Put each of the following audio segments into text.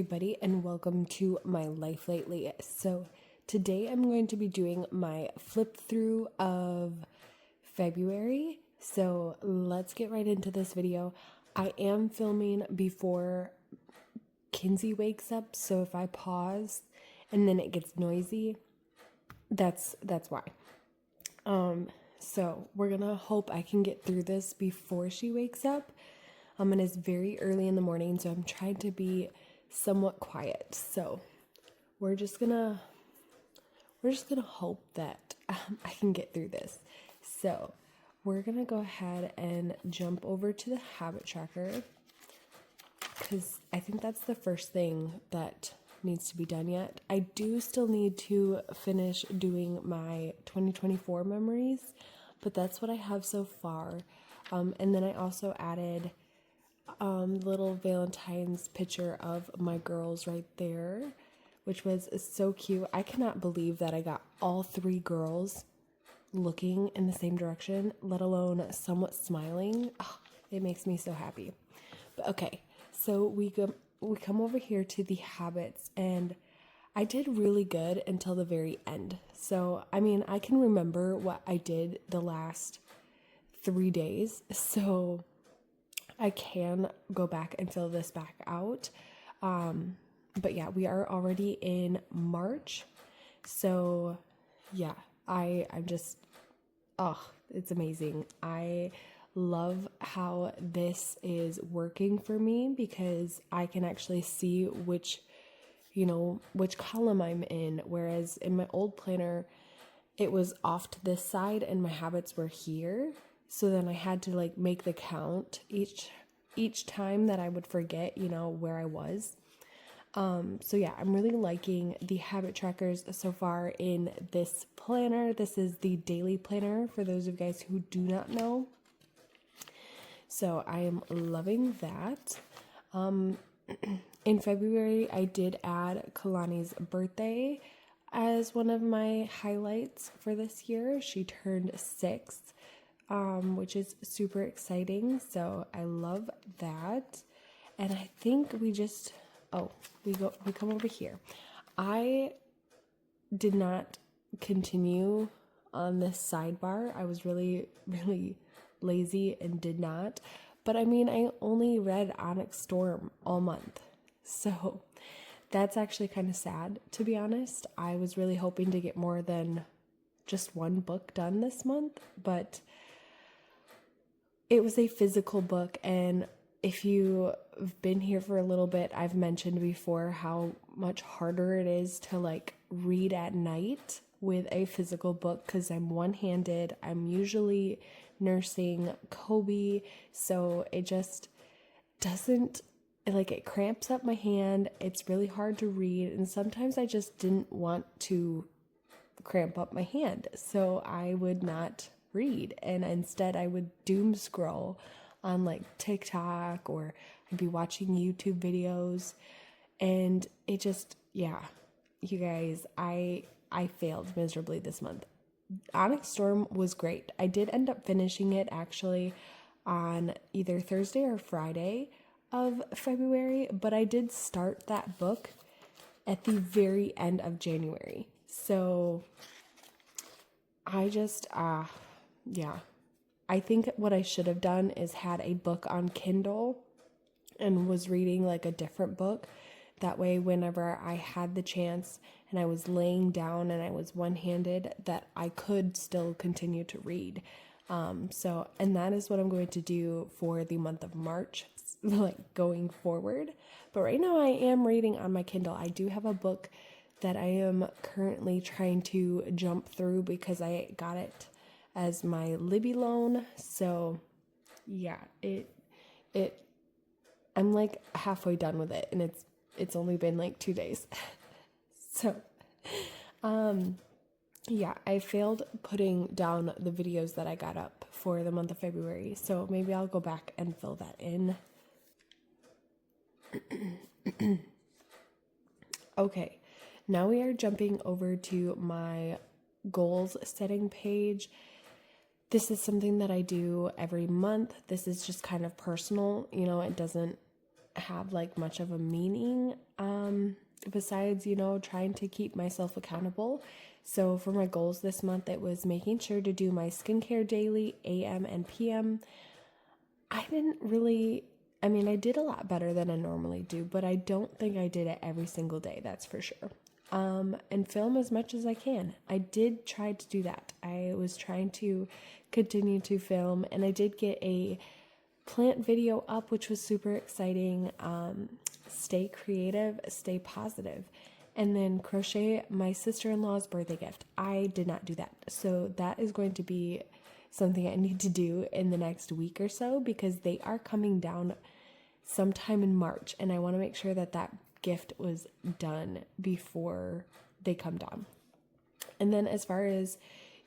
everybody, and welcome to my life lately. So today I'm going to be doing my flip through of February. So let's get right into this video. I am filming before Kinsey wakes up, so if I pause and then it gets noisy, that's why. So we're gonna hope I can get through this before she wakes up. And it's very early in the morning, so I'm trying to be somewhat quiet. So we're just gonna hope that I can get through this. So we're gonna go ahead and jump over to the habit tracker, because I think that's the first thing that needs to be done yet. I do still need to finish doing my 2024 memories, but that's what I have so far. And then I also added little Valentine's picture of my girls right there, which was so cute. I cannot believe that I got all three girls looking in the same direction, let alone somewhat smiling. Oh, it makes me so happy. But okay, so we come over here to the habits, and I did really good until the very end. So, I mean, I can remember what I did the last 3 days, so I can go back and fill this back out. But yeah, we are already in March. So yeah, I'm just, it's amazing. I love how this is working for me, because I can actually see which column I'm in. Whereas in my old planner, it was off to this side and my habits were here. So then I had to make the count each time that I would forget, where I was. So yeah, I'm really liking the habit trackers so far in this planner. This is the daily planner for those of you guys who do not know. So I am loving that. In February, I did add Kalani's birthday as one of my highlights for this year. She turned 6. Which is super exciting. So I love that. And I think we come over here. I did not continue on this sidebar. I was really, really lazy and did not. But I mean, I only read Onyx Storm all month. So that's actually kind of sad, to be honest. I was really hoping to get more than just one book done this month, but it was a physical book, and if you've been here for a little bit, I've mentioned before how much harder it is to read at night with a physical book, because I'm one-handed. I'm usually nursing Kobe, so it just doesn't, it cramps up my hand. It's really hard to read, and sometimes I just didn't want to cramp up my hand, so I would not read, and instead I would doom scroll on TikTok, or I'd be watching YouTube videos, and it just, yeah, you guys, I failed miserably this month. Onyx Storm was great. I did end up finishing it actually on either Thursday or Friday of February, but I did start that book at the very end of January. So I just yeah, I think what I should have done is had a book on Kindle and was reading a different book. That way, whenever I had the chance and I was laying down and I was one-handed, that I could still continue to read. And that is what I'm going to do for the month of March, going forward. But right now I am reading on my Kindle. I do have a book that I am currently trying to jump through because I got it as my Libby loan. So yeah, I'm halfway done with it, and it's only been 2 days. So yeah, I failed putting down the videos that I got up for the month of February, so maybe I'll go back and fill that in. Okay, now we are jumping over to my goals setting page. This is something that I do every month. This is just kind of personal, it doesn't have like much of a meaning besides, you know, trying to keep myself accountable. So for my goals this month, it was making sure to do my skincare daily, AM and PM. I did a lot better than I normally do, but I don't think I did it every single day, that's for sure. And film as much as I can. I did try to do that. I was trying to continue to film, and I did get a plant video up, which was super exciting. Stay creative, stay positive. And then crochet my sister-in-law's birthday gift. I did not do that. So that is going to be something I need to do in the next week or so, because they are coming down sometime in March, and I want to make sure that that gift was done before they come down. And then as far as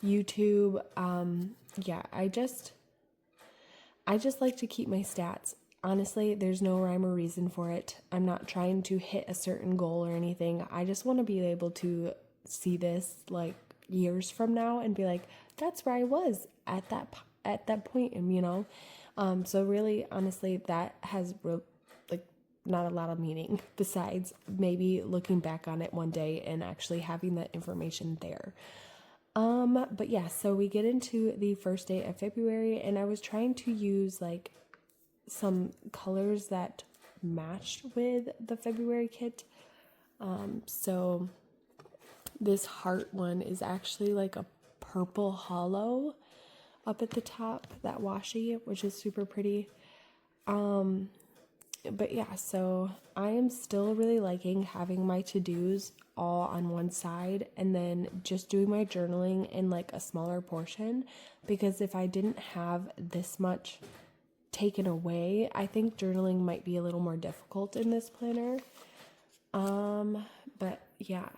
YouTube, I just like to keep my stats. Honestly, there's no rhyme or reason for it. I'm not trying to hit a certain goal or anything. I just want to be able to see this like years from now and be like, that's where I was at that point, and you know. So really, honestly, that has not a lot of meaning besides maybe looking back on it one day and actually having that information there. But yeah, so we get into the first day of February, and I was trying to use like some colors that matched with the February kit. So this heart one is actually like a purple hollow up at the top, that washi, which is super pretty. But yeah, so I am still really liking having my to-dos all on one side and then just doing my journaling in like a smaller portion, because if I didn't have this much taken away, I think journaling might be a little more difficult in this planner. But yeah.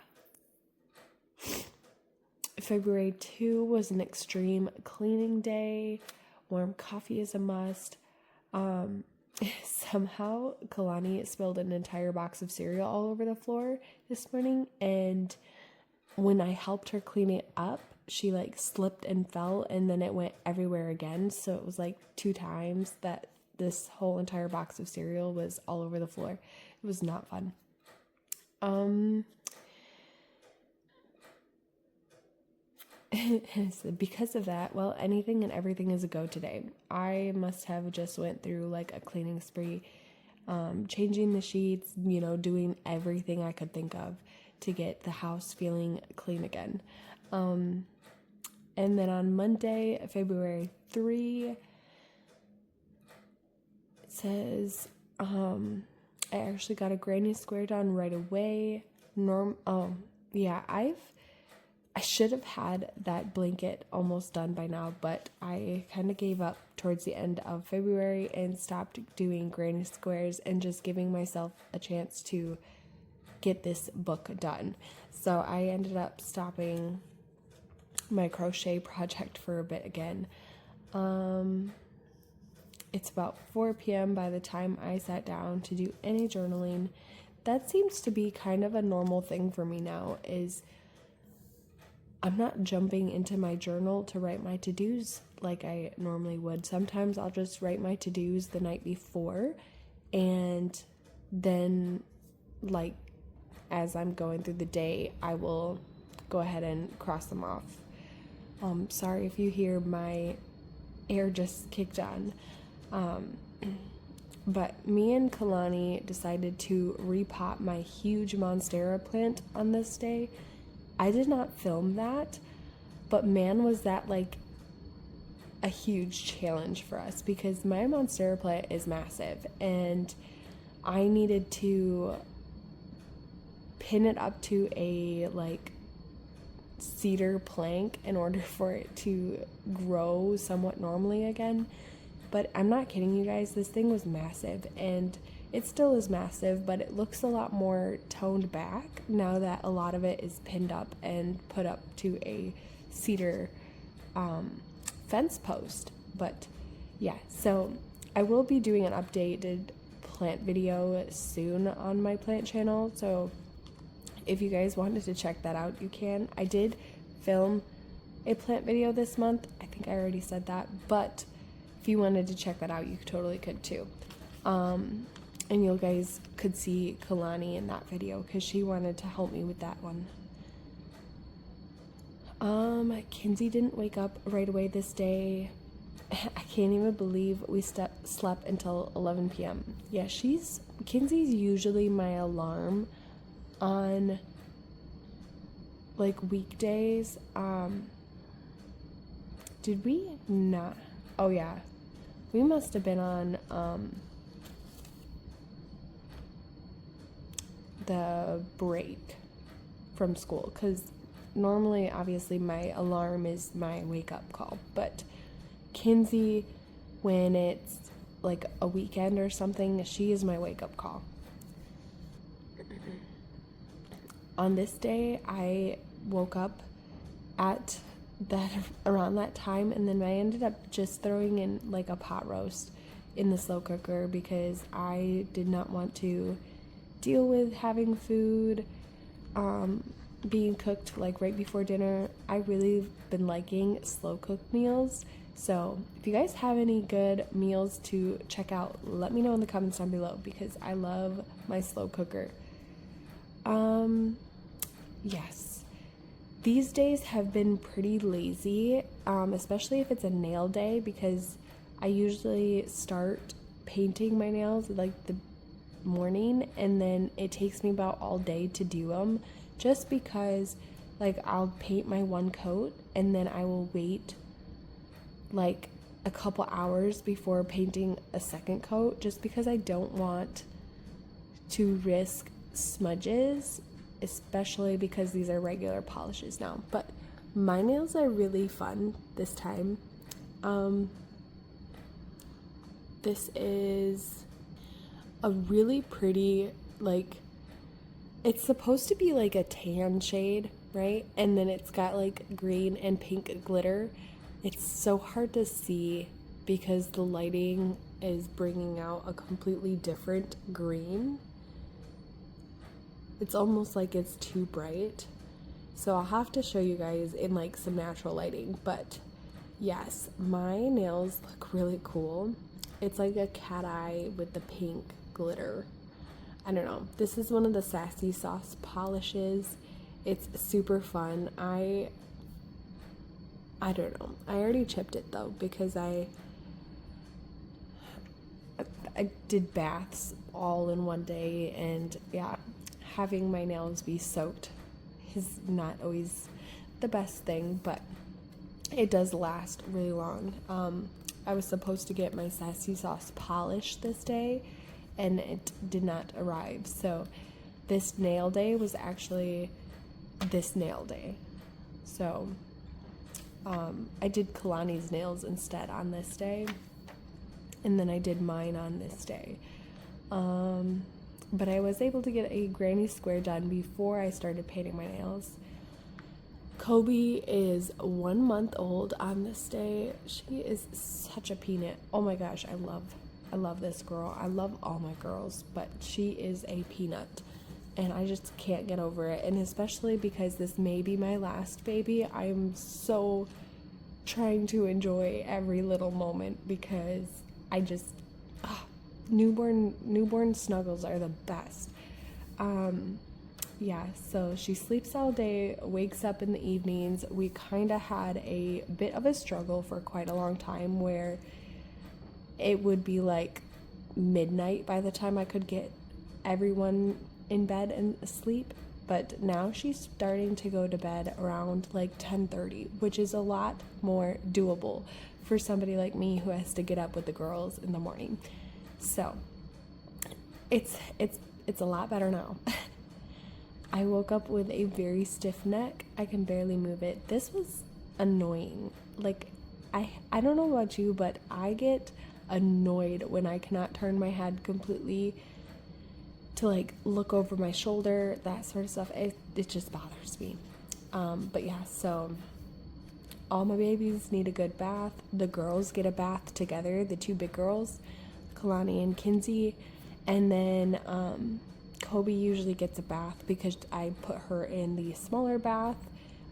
February 2 was an extreme cleaning day. Warm coffee is a must. Somehow Kalani spilled an entire box of cereal all over the floor this morning, and when I helped her clean it up, she like slipped and fell, and then it went everywhere again. So it was like 2 times that this whole entire box of cereal was all over the floor. It was not fun. So because of that, well, anything and everything is a go today. I must have just went through like a cleaning spree, changing the sheets, you know, doing everything I could think of to get the house feeling clean again. And then on Monday, February 3, it says, I actually got a granny square done right away. I should have had that blanket almost done by now, but I kind of gave up towards the end of February and stopped doing granny squares and just giving myself a chance to get this book done. So I ended up stopping my crochet project for a bit again. It's about 4 p.m. by the time I sat down to do any journaling. That seems to be kind of a normal thing for me now, is I'm not jumping into my journal to write my to-dos like I normally would. Sometimes I'll just write my to-dos the night before, and then like as I'm going through the day, I will go ahead and cross them off. Sorry if you hear my air just kicked on. But me and Kalani decided to repot my huge Monstera plant on this day. I did not film that, but man, was that like a huge challenge for us, because my Monstera plant is massive and I needed to pin it up to a like cedar plank in order for it to grow somewhat normally again. But I'm not kidding you guys, this thing was massive, and it still is massive, but it looks a lot more toned back now that a lot of it is pinned up and put up to a cedar fence post. But yeah, so I will be doing an updated plant video soon on my plant channel, so if you guys wanted to check that out, you can. I did film a plant video this month. I think I already said that, but if you wanted to check that out, you totally could too. And you guys could see Kalani in that video because she wanted to help me with that one. Kinsey didn't wake up right away this day. I can't even believe we slept until 11 p.m. Yeah, Kinsey's usually my alarm on like weekdays. Did we not? Oh yeah, we must have been on the break from school, because normally obviously my alarm is my wake up call, but Kinsey, when it's like a weekend or something, she is my wake up call. On this day, I woke up at that around that time, and then I ended up just throwing in like a pot roast in the slow cooker because I did not want to deal with having food being cooked like right before dinner. I really been liking slow cooked meals. So if you guys have any good meals to check out, let me know in the comments down below because I love my slow cooker. Yes, these days have been pretty lazy, especially if it's a nail day, because I usually start painting my nails like the morning, and then it takes me about all day to do them, just because like I'll paint my one coat and then I will wait like a couple hours before painting a second coat, just because I don't want to risk smudges, especially because these are regular polishes now. But my nails are really fun this time. This is a really pretty, like, it's supposed to be like a tan shade, right? And then it's got like green and pink glitter. It's so hard to see because the lighting is bringing out a completely different green. It's almost like it's too bright. So I'll have to show you guys in like some natural lighting. But yes, my nails look really cool. It's like a cat eye with the pink glitter. I don't know. This is one of the Sassy Sauce polishes. It's super fun. I don't know. I already chipped it though because I did baths all in one day, and yeah, having my nails be soaked is not always the best thing, but it does last really long. I was supposed to get my Sassy Sauce polish this day, and it did not arrive. So this nail day was actually this nail day. So I did Kalani's nails instead on this day, and then I did mine on this day. But I was able to get a granny square done before I started painting my nails. Kobe is 1 month old on this day. She is such a peanut. Oh my gosh, I love this girl. I love all my girls, but she is a peanut, and I just can't get over it. And especially because this may be my last baby, I'm so trying to enjoy every little moment because I just newborn snuggles are the best. Yeah, so she sleeps all day, wakes up in the evenings. We kind of had a bit of a struggle for quite a long time where it would be like midnight by the time I could get everyone in bed and asleep. But now she's starting to go to bed around like 10:30, which is a lot more doable for somebody like me who has to get up with the girls in the morning. So it's a lot better now. I woke up with a very stiff neck. I can barely move it. This was annoying. Like, I don't know about you, but I get annoyed when I cannot turn my head completely to like look over my shoulder, that sort of stuff. It just bothers me. But yeah, so all my babies need a good bath. The girls get a bath together, the two big girls, Kalani and Kinsey, and then Kobe usually gets a bath because I put her in the smaller bath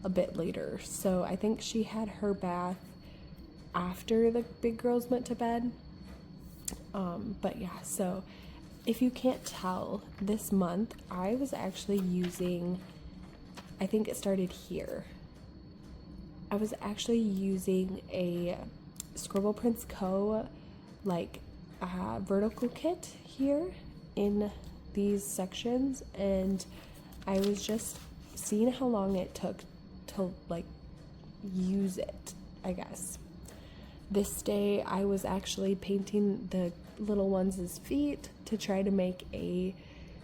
a bit later. So I think she had her bath after the big girls went to bed. But yeah, so if you can't tell, this month I was actually using, I think it started here. I was actually using a Scribble Prints Co. like vertical kit here in these sections, and I was just seeing how long it took to like use it, I guess. This day I was actually painting the little ones' feet to try to make a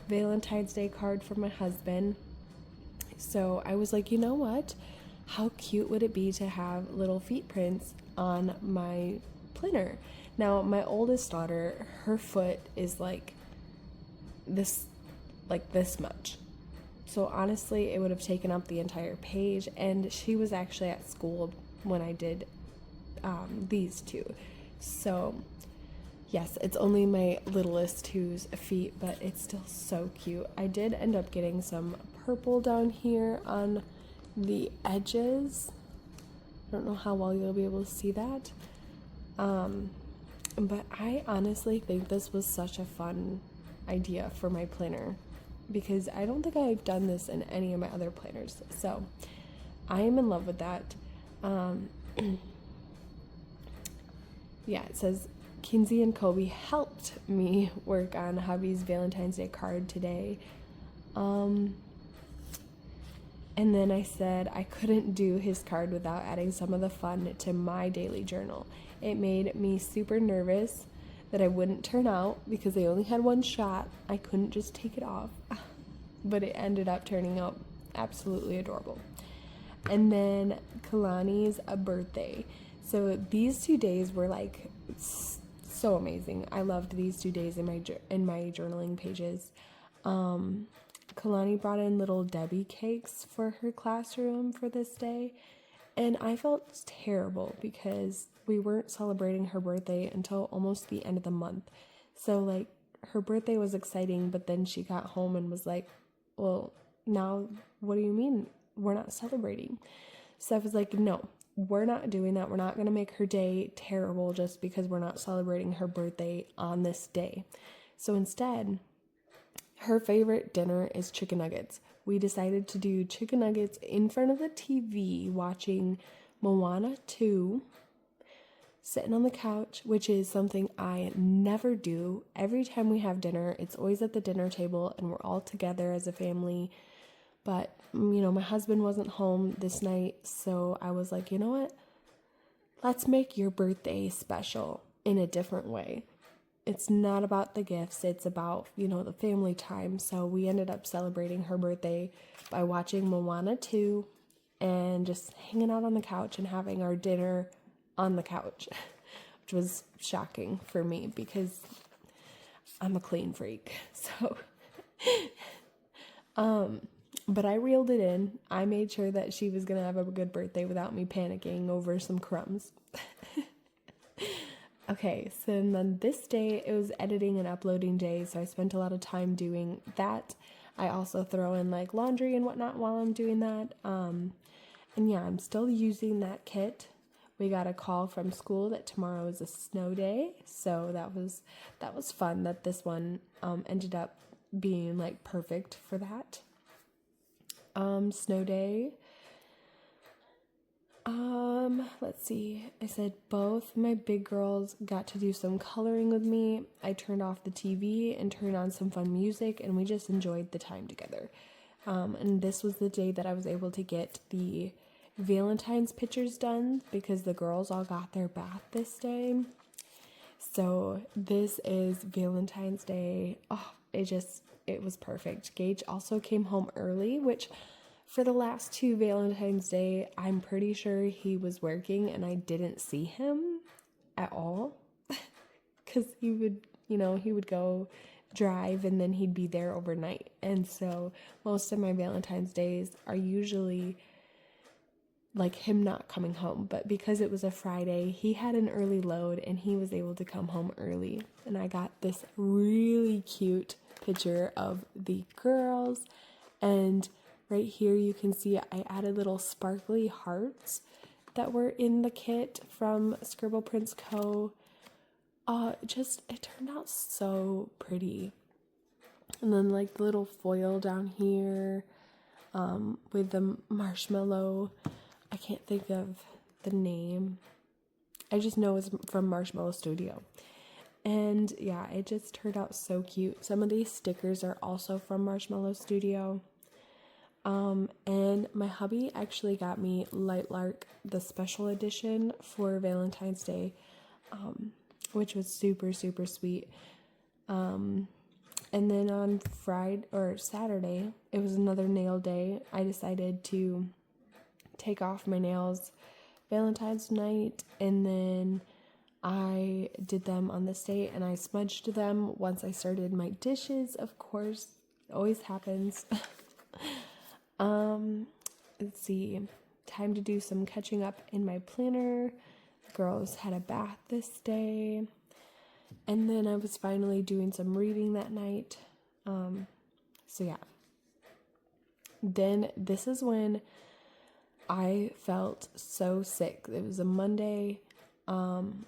Valentine's Day card for my husband. So I was like, you know what? How cute would it be to have little feet prints on my planner? Now, my oldest daughter, her foot is like this much. So honestly, it would have taken up the entire page, and she was actually at school when I did these two. So yes, it's only my littlest whose feet, but it's still so cute. I did end up getting some purple down here on the edges. I don't know how well you'll be able to see that. But I honestly think this was such a fun idea for my planner, because I don't think I've done this in any of my other planners. So I am in love with that. Yeah, it says Kinsey and Kobe helped me work on hubby's Valentine's Day card today. And then I said I couldn't do his card without adding some of the fun to my daily journal. It made me super nervous that I wouldn't turn out because they only had one shot. I couldn't just take it off. But it ended up turning out absolutely adorable. And then Kalani's birthday. So these 2 days were like so amazing. I loved these 2 days in my journaling pages. Kalani brought in little Debbie cakes for her classroom for this day, and I felt terrible because we weren't celebrating her birthday until almost the end of the month. So like her birthday was exciting, but then she got home and was like, well, now what do you mean we're not celebrating? So I was like, no, we're not doing that. We're not going to make her day terrible just because we're not celebrating her birthday on this day. So instead, her favorite dinner is chicken nuggets. We decided to do chicken nuggets in front of the TV watching Moana 2, sitting on the couch, which is something I never do. Every time we have dinner, it's always at the dinner table and we're all together as a family. But, my husband wasn't home this night, so I was like, you know what? Let's make your birthday special in a different way. It's not about the gifts, it's about, the family time. So we ended up celebrating her birthday by watching Moana 2 and just hanging out on the couch and having our dinner on the couch, which was shocking for me because I'm a clean freak. So, but I reeled it in. I made sure that she was going to have a good birthday without me panicking over some crumbs. Okay, so then this day, it was editing and uploading day, so I spent a lot of time doing that. I also throw in like laundry and whatnot while I'm doing that. And yeah, I'm still using that kit. We got a call from school that tomorrow is a snow day, so that was fun that this one ended up being like perfect for that. Snow day. Let's see. I said both my big girls got to do some coloring with me. I turned off the TV and turned on some fun music, and we just enjoyed the time together. And this was the day that I was able to get the Valentine's pictures done because the girls all got their bath this day. So this is Valentine's Day. Oh, it was perfect. Gage also came home early, which for the last 2 Valentine's Day, I'm pretty sure he was working and I didn't see him at all because he would go drive and then he'd be there overnight. And so most of my Valentine's Days are usually like him not coming home. But because it was a Friday, he had an early load and he was able to come home early. And I got this really cute picture of the girls, and right here you can see I added little sparkly hearts that were in the kit from Scribble Prints Co. It turned out so pretty. And then like the little foil down here with the marshmallow. I can't think of the name. I just know it's from Marshmallow Studio. And yeah, it just turned out so cute. Some of these stickers are also from Marshmallow Studio. And my hubby actually got me Light Lark, the special edition for Valentine's Day, which was super, super sweet. And then on Friday or Saturday, it was another nail day. I decided to take off my nails Valentine's night, and then I did them on this day, and I smudged them once I started my dishes. Of course, it always happens. Let's see, time to do some catching up in my planner. The girls had a bath this day, and then I was finally doing some reading that night. So yeah, then this is when I felt so sick. It was a Monday, and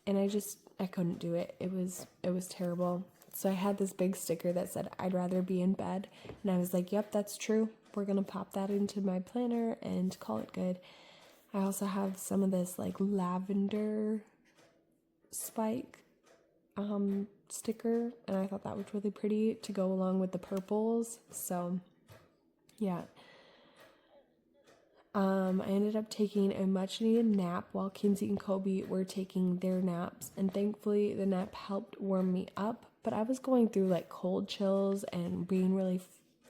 I couldn't do it. It was terrible. So I had this big sticker that said, I'd rather be in bed. And I was like, yep, that's true. We're going to pop that into my planner and call it good. I also have some of this like lavender spike sticker. And I thought that was really pretty to go along with the purples. So yeah. I ended up taking a much needed nap while Kinsey and Kobe were taking their naps. And thankfully the nap helped warm me up. But I was going through like cold chills and being really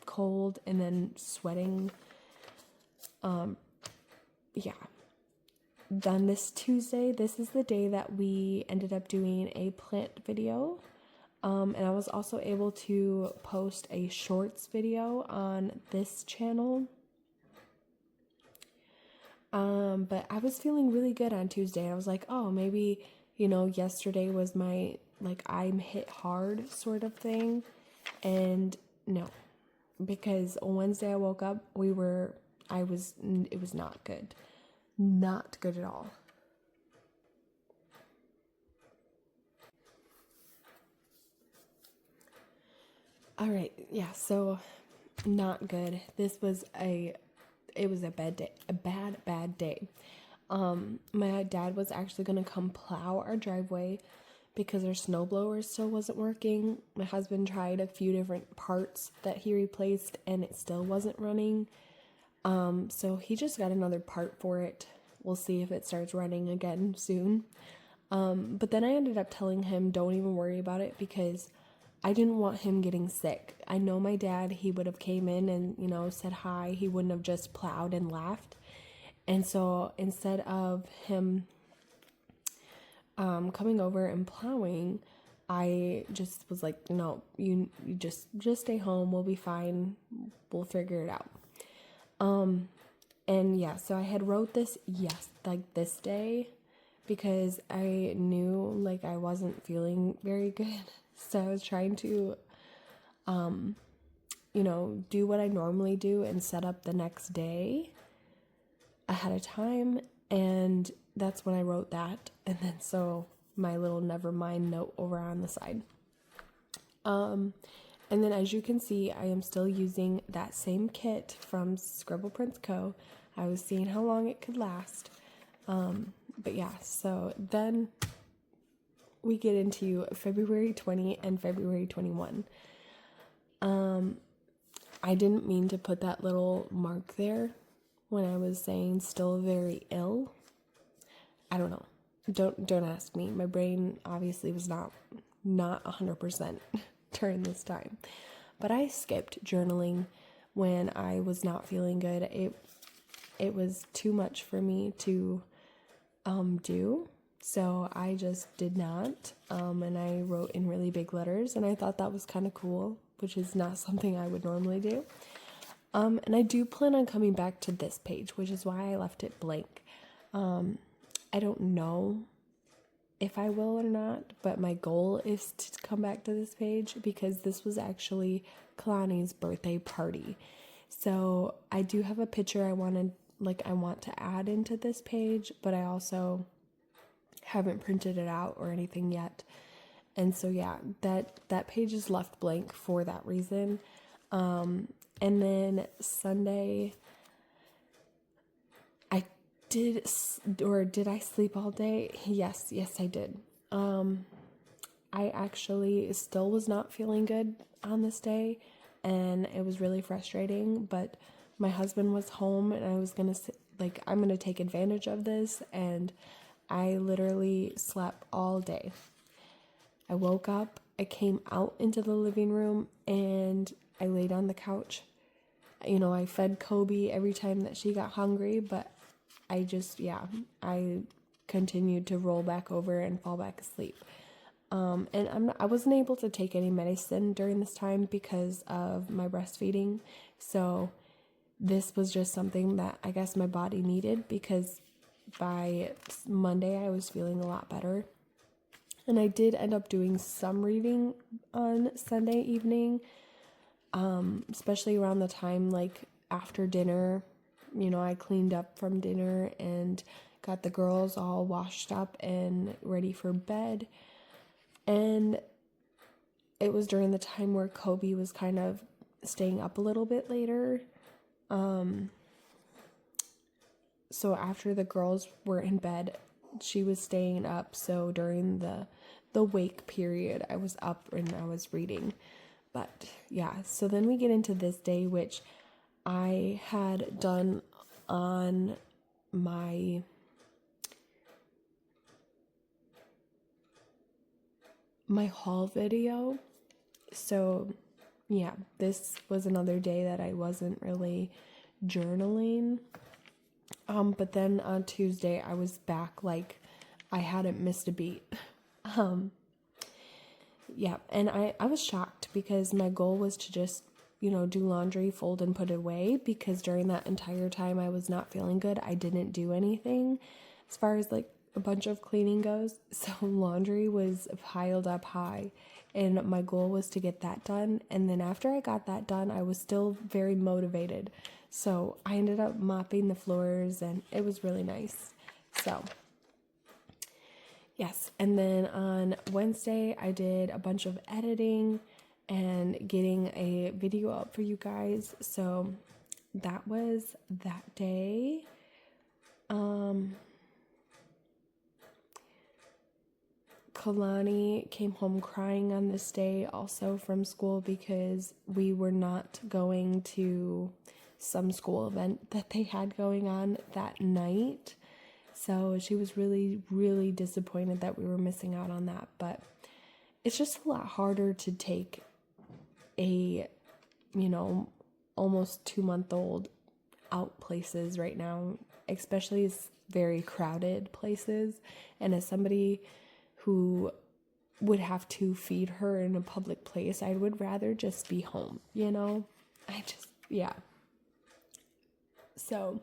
cold and then sweating. Yeah. Then this Tuesday, this is the day that we ended up doing a plant video. And I was also able to post a shorts video on this channel. But I was feeling really good on Tuesday. I was like, oh, maybe, yesterday was my, like, I'm hit hard sort of thing. And no, because on Wednesday I woke up, it was not good. Not good at all. All right. Yeah. So not good. This was it was a bad day, a bad day. My dad was actually going to come plow our driveway because our snowblower still wasn't working. My husband tried a few different parts that he replaced and it still wasn't running. So he just got another part for it. We'll see if it starts running again soon. But then I ended up telling him, don't even worry about it because I didn't want him getting sick. I know my dad, he would have came in and, said hi. He wouldn't have just plowed and laughed. And so instead of him coming over and plowing, I just was like, no, you just stay home. We'll be fine. We'll figure it out. And yeah, so I had wrote this, this day because I knew like I wasn't feeling very good. So I was trying to, do what I normally do and set up the next day ahead of time. And that's when I wrote that. And then so my little never mind note over on the side. And then as you can see, I am still using that same kit from Scribble Prints Co. I was seeing how long it could last. But yeah, so then we get into February 20 and February 21. I didn't mean to put that little mark there when I was saying still very ill. I don't know. Don't ask me. My brain obviously was not 100% during this time. But I skipped journaling when I was not feeling good. It was too much for me to do. So I just did not, and I wrote in really big letters, and I thought that was kind of cool, which is not something I would normally do. And I do plan on coming back to this page, which is why I left it blank. I don't know if I will or not, but my goal is to come back to this page because this was actually Kalani's birthday party. So I do have a picture I want to add into this page, but I also haven't printed it out or anything yet. And so yeah, that page is left blank for that reason. And then Sunday, did I sleep all day? Yes, I did. I actually still was not feeling good on this day, and it was really frustrating, but my husband was home and I was going to I'm going to take advantage of this, and I literally slept all day. I woke up, I came out into the living room, and I laid on the couch. I fed Kobe every time that she got hungry, but I continued to roll back over and fall back asleep. And I wasn't able to take any medicine during this time because of my breastfeeding. So this was just something that I guess my body needed, because by Monday I was feeling a lot better. And I did end up doing some reading on Sunday evening, especially around the time after dinner. I cleaned up from dinner and got the girls all washed up and ready for bed. And it was during the time where Kobe was kind of staying up a little bit later. So after the girls were in bed, she was staying up. So during the wake period, I was up and I was reading. But yeah, so then we get into this day, which I had done on my haul video. So yeah, this was another day that I wasn't really journaling. But then on Tuesday I was back like I hadn't missed a beat. Yeah, and I was shocked because my goal was to just, do laundry, fold and put it away, because during that entire time I was not feeling good. I didn't do anything as far as a bunch of cleaning goes. So laundry was piled up high, and my goal was to get that done. And then after I got that done, I was still very motivated. So I ended up mopping the floors, and it was really nice. So yes, and then on Wednesday, I did a bunch of editing and getting a video up for you guys. So that was that day. Kalani came home crying on this day also from school, because we were not going to some school event that they had going on that night. So she was really, really disappointed that we were missing out on that. But it's just a lot harder to take a, almost 2-month-old out places right now, especially very crowded places. And as somebody who would have to feed her in a public place, I would rather just be home, yeah. So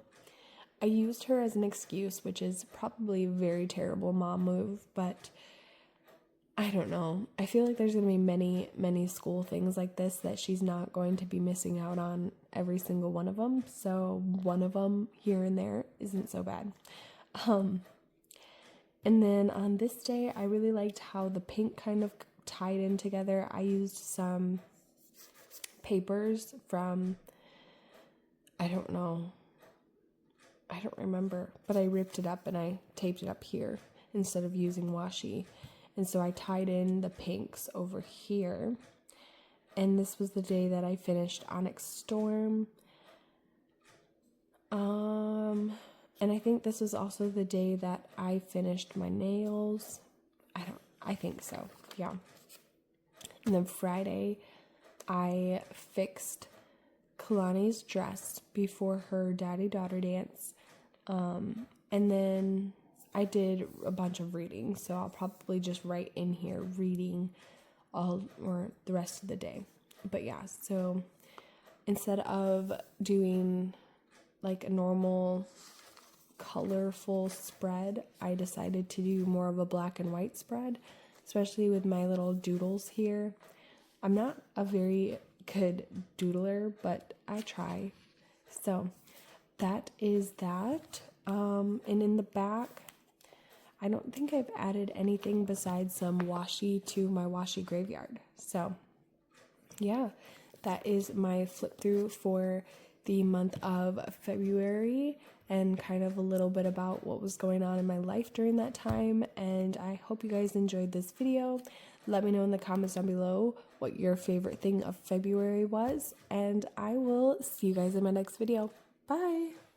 I used her as an excuse, which is probably a very terrible mom move, but I don't know. I feel like there's going to be many, many school things like this that she's not going to be missing out on every single one of them. So one of them here and there isn't so bad. And then on this day, I really liked how the pink kind of tied in together. I used some papers from, I don't remember, but I ripped it up and I taped it up here instead of using washi. And so I tied in the pinks over here. And this was the day that I finished Onyx Storm. And I think this was also the day that I finished my nails. I think so. Yeah. And then Friday, I fixed Kalani's dress before her daddy-daughter dance. And then I did a bunch of reading, so I'll probably just write in here reading the rest of the day. But yeah, so instead of doing a normal colorful spread, I decided to do more of a black and white spread, especially with my little doodles here. I'm not a very good doodler, but I try. So that is that. And in the back, I don't think I've added anything besides some washi to my washi graveyard. So yeah, that is my flip through for the month of February, and kind of a little bit about what was going on in my life during that time. And I hope you guys enjoyed this video. Let me know in the comments down below what your favorite thing of February was, and I will see you guys in my next video. Bye!